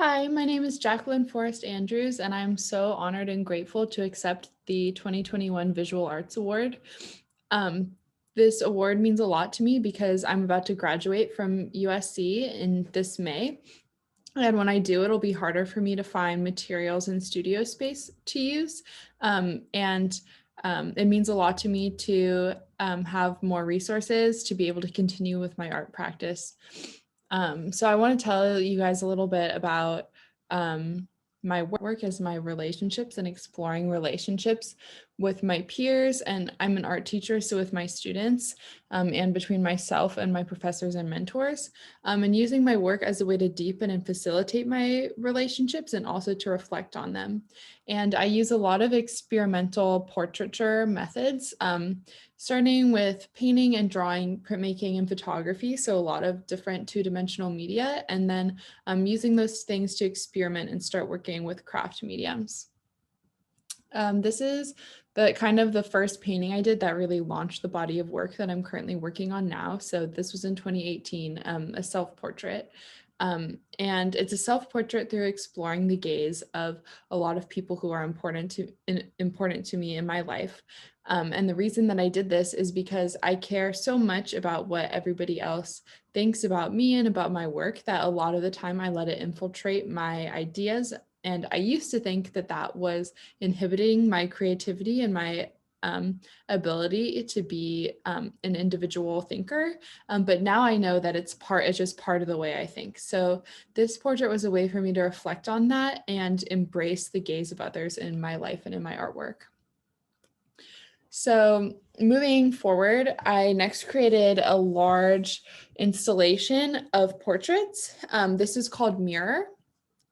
Hi, my name is Jacqueline Forest Andrews, and I'm so honored and grateful to accept the 2021 Visual Arts Award. Um, this award means a lot to me because I'm about to graduate from USC in this May. And when I do, it'll be harder for me to find materials and studio space to use. It means a lot to me to have more resources to be able to continue with my art practice. So I want to tell you guys a little bit about um, my work as my relationships and exploring relationships with my peers. And I'm an art teacher, so with my students and between myself and my professors and mentors, and using my work as a way to deepen and facilitate my relationships and also to reflect on them. And I use a lot of experimental portraiture methods. Starting with painting and drawing, printmaking, and photography. So a lot of different two-dimensional media, and then using those things to experiment and start working with craft mediums. This is the first painting I did that really launched the body of work that I'm currently working on now. So this was in 2018, a self-portrait. And it's a self-portrait through exploring the gaze of a lot of people who are important to me in my life. And the reason that I did this is because I care so much about what everybody else thinks about me and about my work that a lot of the time I let it infiltrate my ideas. And I used to think that that was inhibiting my creativity and my ability to be an individual thinker. But now I know that it's just part of the way I think. So this portrait was a way for me to reflect on that and embrace the gaze of others in my life and in my artwork. So moving forward, I next created a large installation of portraits. This is called Mirror.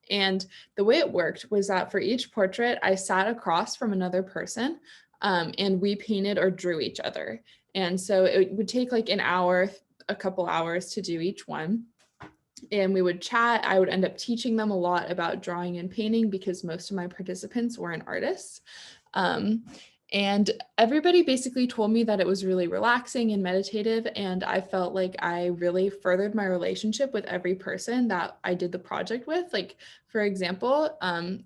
And the way it worked was that for each portrait, I sat across from another person and we painted or drew each other. And so it would take like an hour, a couple hours to do each one. And we would chat. I would end up teaching them a lot about drawing and painting because most of my participants weren't artists. Um, and everybody basically told me that it was really relaxing and meditative. And I felt like I really furthered my relationship with every person that I did the project with. Like, for example,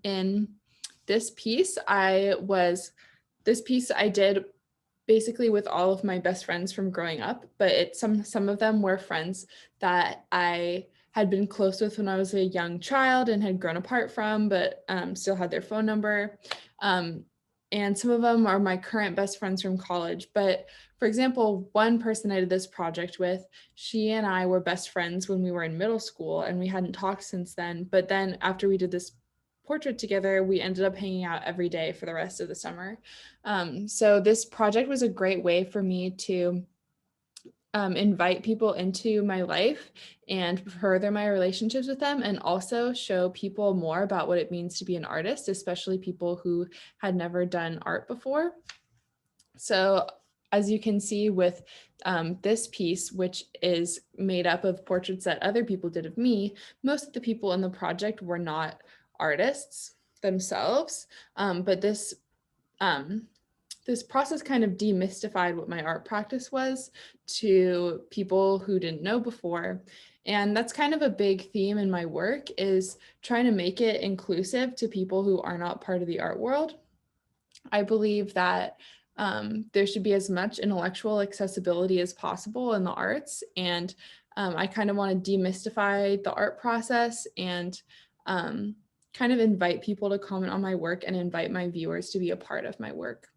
in this piece, this piece I did basically with all of my best friends from growing up, but some of them were friends that I had been close with when I was a young child and had grown apart from, but still had their phone number. And some of them are my current best friends from college. But for example, one person I did this project with, she and I were best friends when we were in middle school and we hadn't talked since then. But then after we did this portrait together, we ended up hanging out every day for the rest of the summer. So this project was a great way for me to invite people into my life and further my relationships with them, and also show people more about what it means to be an artist, especially people who had never done art before. So as you can see with this piece, which is made up of portraits that other people did of me, most of the people in the project were not artists themselves, but um, this process kind of demystified what my art practice was to people who didn't know before. And that's kind of a big theme in my work, is trying to make it inclusive to people who are not part of the art world. I believe that there should be as much intellectual accessibility as possible in the arts. And I kind of want to demystify the art process and kind of invite people to comment on my work and invite my viewers to be a part of my work.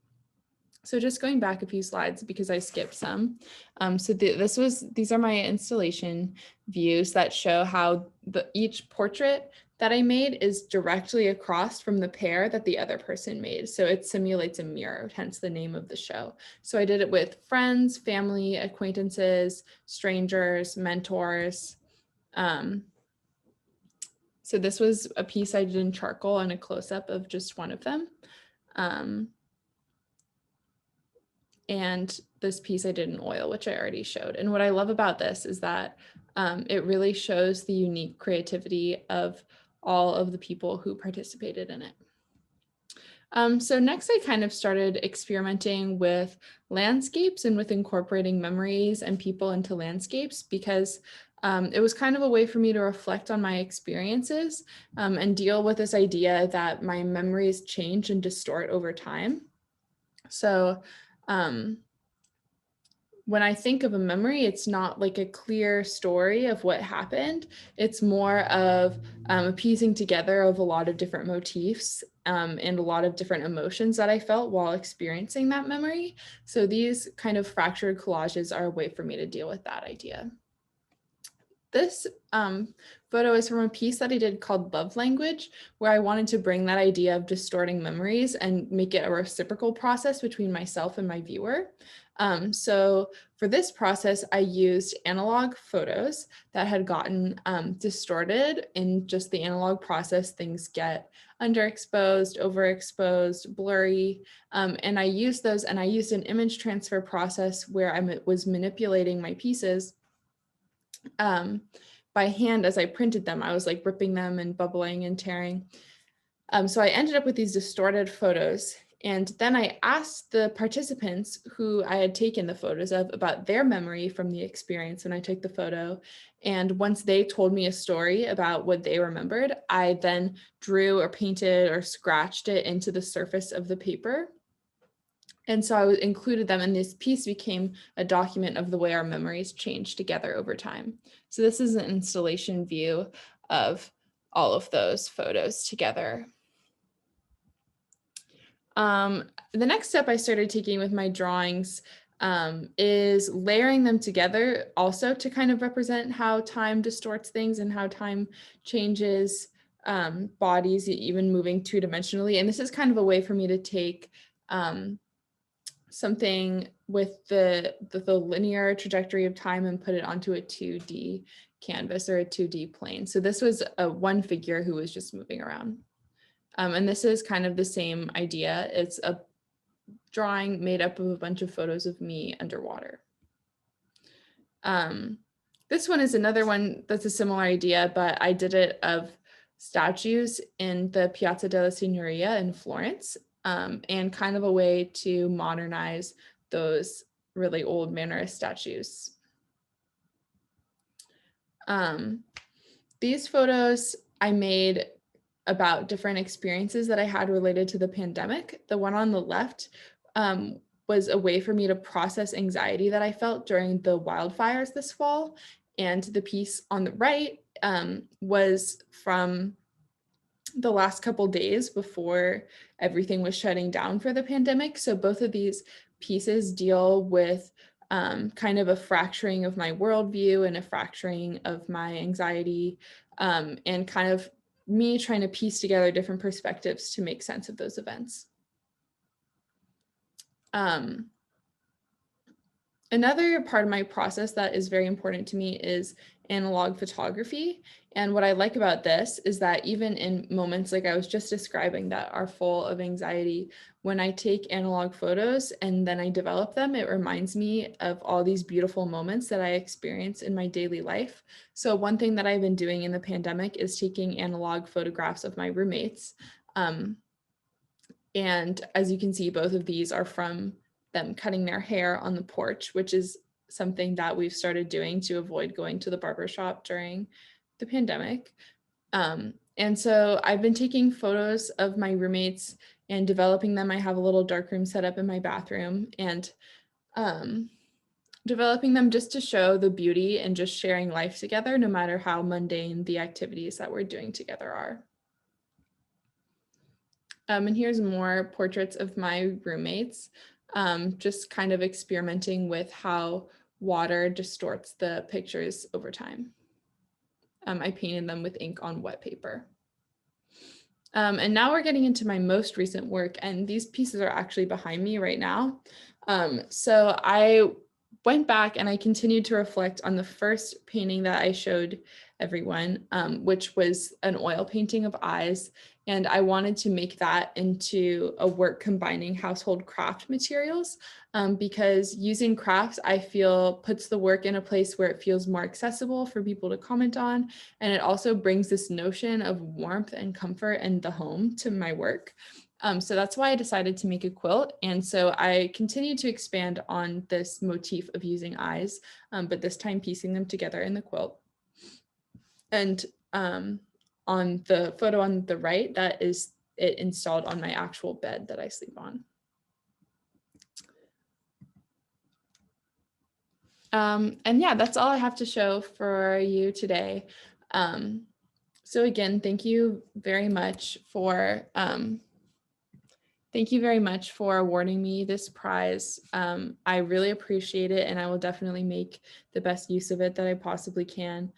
So just going back a few slides because I skipped some. These are my installation views that show how each portrait that I made is directly across from the pair that the other person made. So it simulates a mirror, hence the name of the show. So I did it with friends, family, acquaintances, strangers, mentors. So this was a piece I did in charcoal and a close-up of just one of them. And this piece I did in oil, which I already showed. And what I love about this is that it really shows the unique creativity of all of the people who participated in it. So next I kind of started experimenting with landscapes and with incorporating memories and people into landscapes because it was kind of a way for me to reflect on my experiences and deal with this idea that my memories change and distort over time. So um, when I think of a memory, it's not like a clear story of what happened. It's more of a piecing together of a lot of different motifs and a lot of different emotions that I felt while experiencing that memory. So these kind of fractured collages are a way for me to deal with that idea. This photo is from a piece that I did called Love Language, where I wanted to bring that idea of distorting memories and make it a reciprocal process between myself and my viewer. So for this process, I used analog photos that had gotten distorted. In just the analog process, things get underexposed, overexposed, blurry. And I used those, and I used an image transfer process where I was manipulating my pieces by hand as I printed them. I was like ripping them and bubbling and tearing. So I ended up with these distorted photos. And then I asked the participants who I had taken the photos of about their memory from the experience when I took the photo. And once they told me a story about what they remembered, I then drew or painted or scratched it into the surface of the paper. And so I included them, and this piece became a document of the way our memories change together over time. So this is an installation view of all of those photos together. The next step I started taking with my drawings is layering them together also to kind of represent how time distorts things and how time changes bodies, even moving two-dimensionally. And this is kind of a way for me to take something with the linear trajectory of time and put it onto a 2D canvas or a 2D plane. So this was one figure who was just moving around. And this is kind of the same idea. It's a drawing made up of a bunch of photos of me underwater. This one is another one that's a similar idea, but I did it of statues in the Piazza della Signoria in Florence, and kind of a way to modernize those really old Mannerist statues. These photos I made about different experiences that I had related to the pandemic. The one on the left was a way for me to process anxiety that I felt during the wildfires this fall. And the piece on the right was from the last couple days before everything was shutting down for the pandemic. So both of these pieces deal with kind of a fracturing of my worldview and a fracturing of my anxiety, and kind of me trying to piece together different perspectives to make sense of those events. Another part of my process that is very important to me is analog photography. And what I like about this is that even in moments like I was just describing that are full of anxiety, when I take analog photos and then I develop them, it reminds me of all these beautiful moments that I experience in my daily life. So one thing that I've been doing in the pandemic is taking analog photographs of my roommates. And as you can see, both of these are from them cutting their hair on the porch, which is something that we've started doing to avoid going to the barber shop during the pandemic. And so I've been taking photos of my roommates and developing them. I have a little darkroom set up in my bathroom, and developing them just to show the beauty and just sharing life together, no matter how mundane the activities that we're doing together are. And here's more portraits of my roommates, just kind of experimenting with how water distorts the pictures over time. I painted them with ink on wet paper. And now we're getting into my most recent work, and these pieces are actually behind me right now. So I went back and I continued to reflect on the first painting that I showed everyone, which was an oil painting of eyes. And I wanted to make that into a work combining household craft materials, because using crafts, I feel, puts the work in a place where it feels more accessible for people to comment on. And it also brings this notion of warmth and comfort in the home to my work. So that's why I decided to make a quilt. And so I continued to expand on this motif of using eyes, but this time piecing them together in the quilt. And on the photo on the right, that is it installed on my actual bed that I sleep on. And yeah, that's all I have to show for you today. So again, thank you very much for awarding me this prize. I really appreciate it, and I will definitely make the best use of it that I possibly can.